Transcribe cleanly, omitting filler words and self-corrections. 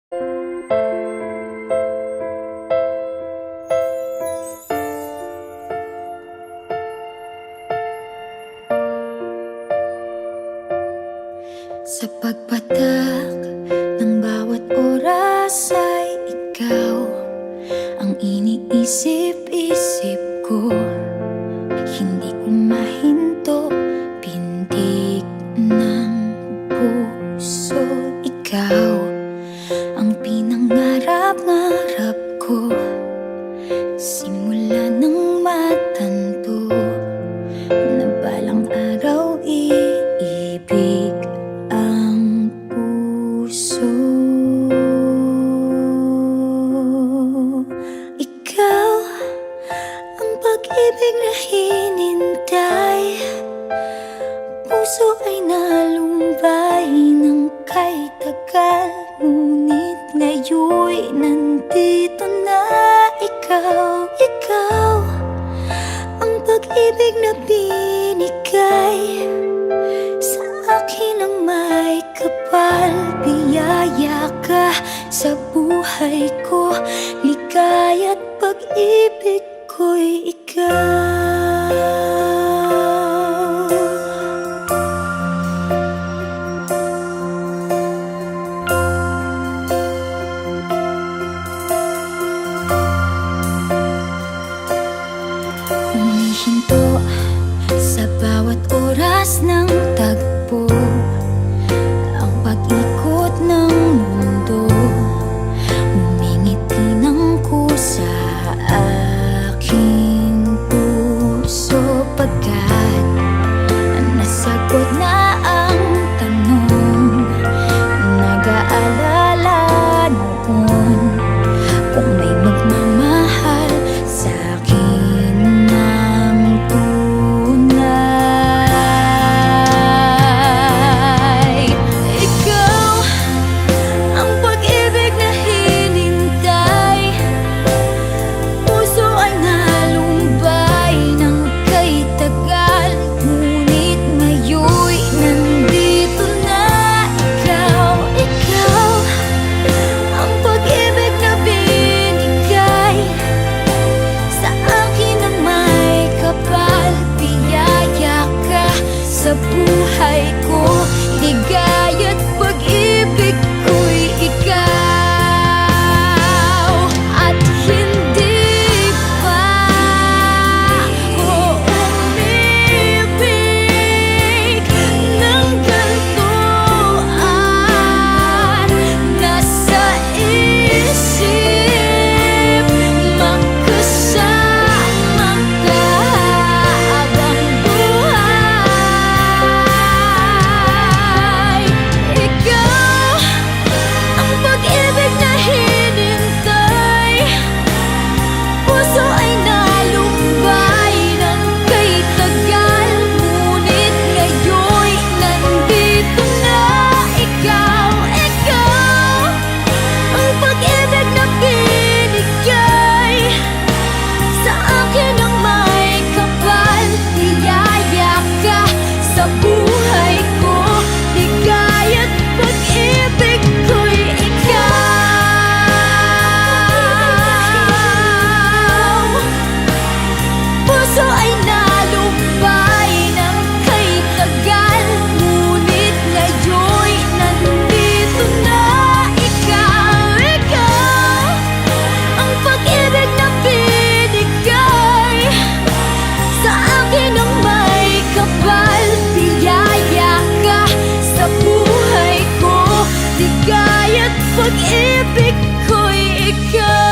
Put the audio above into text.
Sa pagpatak ng bawat oras ay ikaw ang iniisip-isip ko. Hindi ko mahinto, pintig ng puso. Ikaw ang pinangarap-ngarap ko, simula ng matanto na balang araw iibig ang puso. Ikaw ang pag-ibig na hinintay, puso ay nalumbay ng kay tagal, ngunit ngayon'y nandito na ikaw. Ikaw ang pag-ibig na binigay sa akin ang may kapal. Biyaya ka sa buhay ko, ligaya't pag-ibig ko'y ikaw. Humihinto sa bawat oras ng tagpo, ang pag-ikot ng mundo, umingiti ng kusa aking puso. Pagkat nasagot na ang tanong, nag-aalala noon kung may magmamahal sa'kin ng tunay. Ikaw ang pag-ibig na hinintay, puso ay nalumbay ng kay tagal, ngunit ngayon'y nandito na ikaw. Ikaw ang pag-ibig na binigay sa akin ang may kapal. Biyaya ka sa buhay ko, ligaya't pag-ibig ko'y ikaw. At hindi pa ako umibig ng ganito, at nasa isip magkasama ka habang buhay. Ikaw ang pag-ibig na hinintay, puso ay nalumbay ng kay tagal, ngunit ngayon'y nandito na ikaw. Ikaw ang pag-ibig na binigay sa akin ang may kapal. Biyaya ka sa buhay ko, ligaya't pag-ibig ko'y ikaw. Puso ay nalumbay ng kay tagal, ngunit ngayon'y nandito na ikaw. Ikaw ang pag-ibig na binigay sa akin ang may kapal. Biyaya ka sa buhay ko, ligaya't pag-ibig ko'y ikaw.